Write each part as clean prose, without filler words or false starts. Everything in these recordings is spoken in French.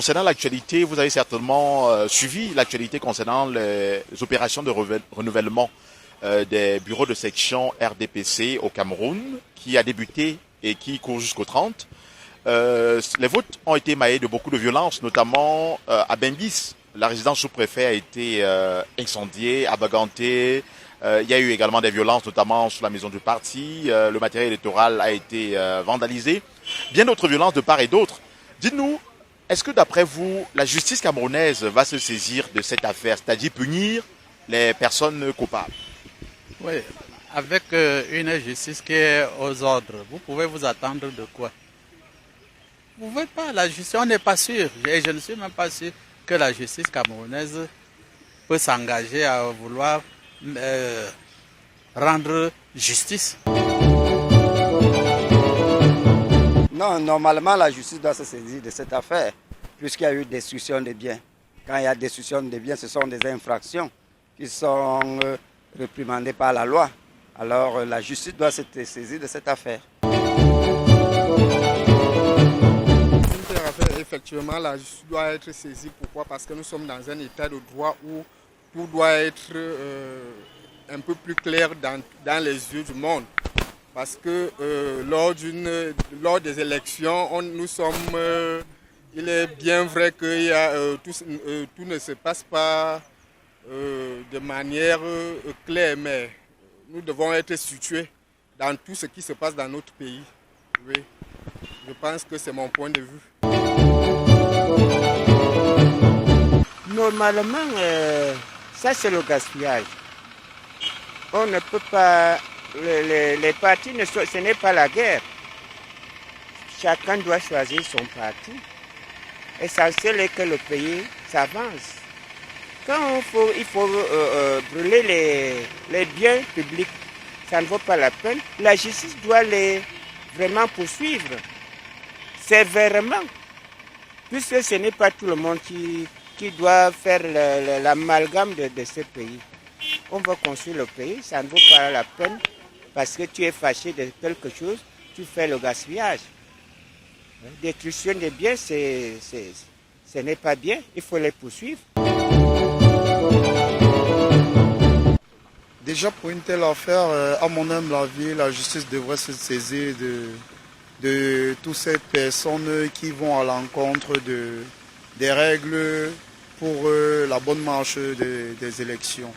concernant l'actualité, vous avez certainement suivi l'actualité concernant les opérations de renouvellement des bureaux de section RDPC au Cameroun, qui a débuté et qui court jusqu'au 30. Les votes ont été maillés de beaucoup de violences, notamment à Bembis. La résidence sous-préfet a été incendiée, abagantée. Il y a eu également des violences, notamment sur la maison du parti. Le matériel électoral a été vandalisé. Bien d'autres violences de part et d'autre. Dites-nous, est-ce que d'après vous, la justice camerounaise va se saisir de cette affaire, c'est-à-dire punir les personnes coupables? Oui, avec une justice qui est aux ordres, vous pouvez vous attendre de quoi? Vous ne pouvez pas, la justice, on n'est pas sûr. Et je ne suis même pas sûr que la justice camerounaise peut s'engager à vouloir rendre justice. Non, normalement, la justice doit se saisir de cette affaire, puisqu'il y a eu destruction des biens. Quand il y a destruction des biens, ce sont des infractions qui sont réprimandées par la loi. Alors, la justice doit se saisir de cette affaire. Effectivement, la justice doit être saisie. Pourquoi? Parce que nous sommes dans un état de droit où tout doit être un peu plus clair dans les yeux du monde. Parce que lors des élections, il est bien vrai que tout ne se passe pas de manière claire, mais nous devons être situés dans tout ce qui se passe dans notre pays. Oui. Je pense que c'est mon point de vue. Normalement, ça c'est le gaspillage. On ne peut pas... Les partis, ce n'est pas la guerre. Chacun doit choisir son parti. L'essentiel est que le pays s'avance. Quand il faut brûler les biens publics, ça ne vaut pas la peine. La justice doit les vraiment poursuivre sévèrement. Puisque ce n'est pas tout le monde qui doit faire l'amalgame de ce pays. On veut construire le pays, ça ne vaut pas la peine parce que tu es fâché de quelque chose, tu fais le gaspillage. Destruction des biens, ce n'est pas bien, il faut les poursuivre. Déjà pour une telle affaire, à mon humble avis, la justice devrait se saisir de toutes ces personnes qui vont à l'encontre des règles pour la bonne marche des élections.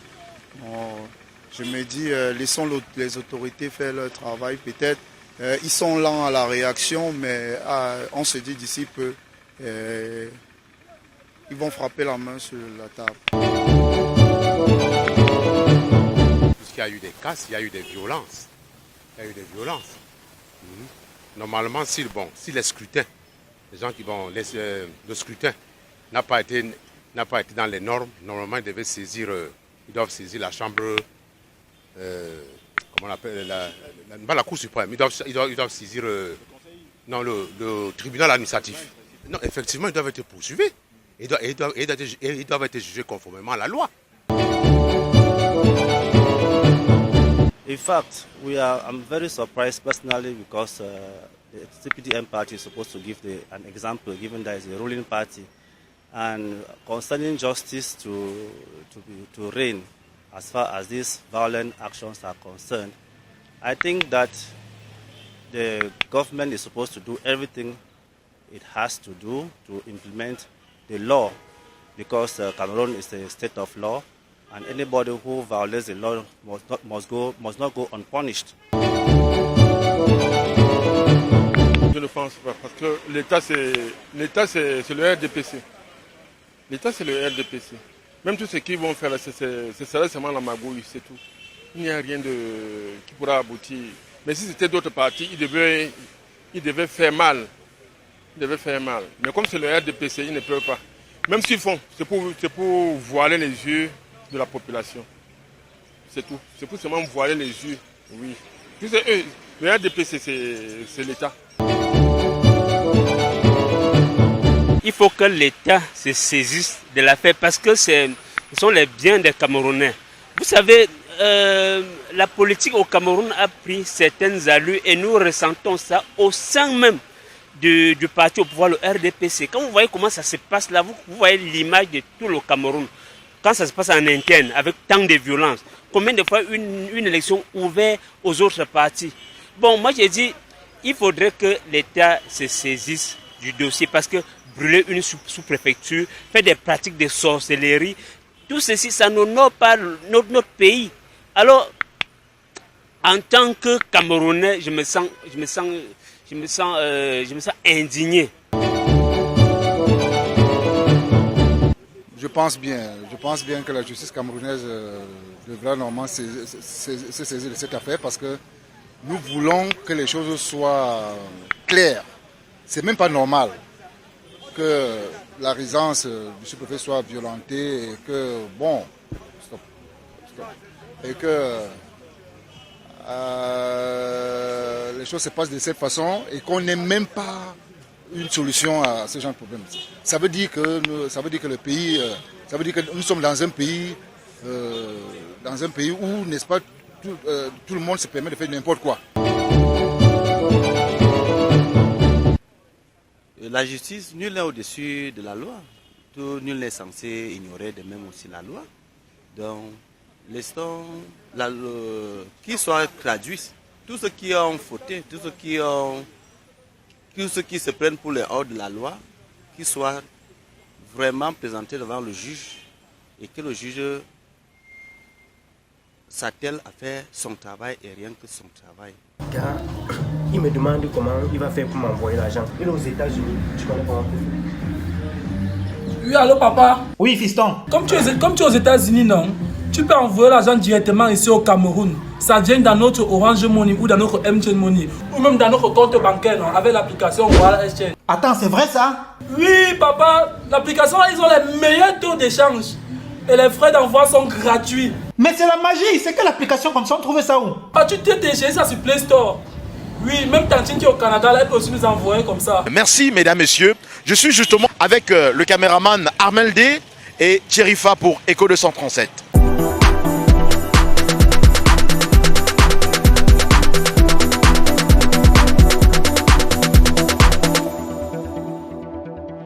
Je me dis, laissons les autorités faire leur travail. Peut-être ils sont lents à la réaction, mais on se dit d'ici peu, ils vont frapper la main sur la table. Puisqu'il y a eu des casses, il y a eu des violences. Normalement, si les scrutins, les gens qui vont le scrutin n'a pas été dans les normes, normalement ils doivent saisir la chambre, comment on appelle, pas la Cour suprême, ils doivent saisir le tribunal administratif. Non, effectivement, ils doivent être poursuivis. Ils doivent être jugés conformément à la loi. In fact, I'm very surprised personally because the CPDM party is supposed to give an example, given that it's a ruling party, and concerning justice to reign as far as these violent actions are concerned. I think that the government is supposed to do everything it has to do to implement the law, because Cameroon is a state of law. And anybody who violates the law must not go unpunished. Je ne pense pas, parce que l'État c'est le RDPC. L'État c'est le RDPC. Même tout ce qu'ils vont faire, ce sera seulement la magouille, c'est tout. Il n'y a rien qui pourra aboutir. Mais si c'était d'autres partis, ils devaient faire mal. Mais comme c'est le RDPC, ils ne peuvent pas. Même s'ils font, c'est pour voiler les yeux de la population. C'est tout. C'est pour seulement voiler les yeux. Oui. Le RDPC, c'est l'État. Il faut que l'État se saisisse de l'affaire parce que ce sont les biens des Camerounais. Vous savez, la politique au Cameroun a pris certaines allures et nous ressentons ça au sein même du parti au pouvoir, le RDPC. Quand vous voyez comment ça se passe là, vous voyez l'image de tout le Cameroun. Quand ça se passe en interne, avec tant de violence, combien de fois une élection ouverte aux autres partis? Bon, moi j'ai dit, il faudrait que l'État se saisisse du dossier parce que brûler une sous-préfecture, faire des pratiques de sorcellerie, tout ceci, ça n'honore pas notre pays. Alors, en tant que Camerounais, je me sens indigné. Je pense bien que la justice camerounaise devra normalement se saisir de cette affaire parce que nous voulons que les choses soient claires. C'est même pas normal que la résidence du sous-préfet soit violentée et que, et que les choses se passent de cette façon et qu'on n'ait même pas une solution à ce genre de problème. Ça veut dire que le pays, ça veut dire que nous sommes dans un pays où, n'est-ce pas, tout le monde se permet de faire n'importe quoi. La justice, nul n'est au-dessus de la loi. Nul n'est censé ignorer de même aussi la loi. Donc, laissons qu'ils soient traduits. Tous ceux qui ont fauté, tous ceux qui se prennent pour les hors de la loi, qu'ils soient vraiment présentés devant le juge et que le juge s'attelle à faire son travail et rien que son travail. Car il me demande comment il va faire pour m'envoyer l'argent. Il est aux États-Unis, tu connais comment on peut faire. Oui, allô papa? Oui, fiston. Comme tu es aux États-Unis, non? Tu peux envoyer l'argent directement ici au Cameroun. Ça vient dans notre Orange Money ou dans notre MTN Money. Ou même dans notre compte bancaire, non? Avec l'application Voilà Exchange. Attends, c'est vrai ça? Oui, papa. L'application, ils ont les meilleurs taux d'échange. Et les frais d'envoi sont gratuits. Mais c'est la magie. C'est que l'application comme ça, on trouve ça où? Ah, tu t'es téléchargé ça sur Play Store. Oui, même Tantine qui est au Canada, là, elle peut aussi nous envoyer comme ça. Merci, mesdames, messieurs. Je suis justement avec le caméraman Armel D et Thierry Fa pour Echo 237.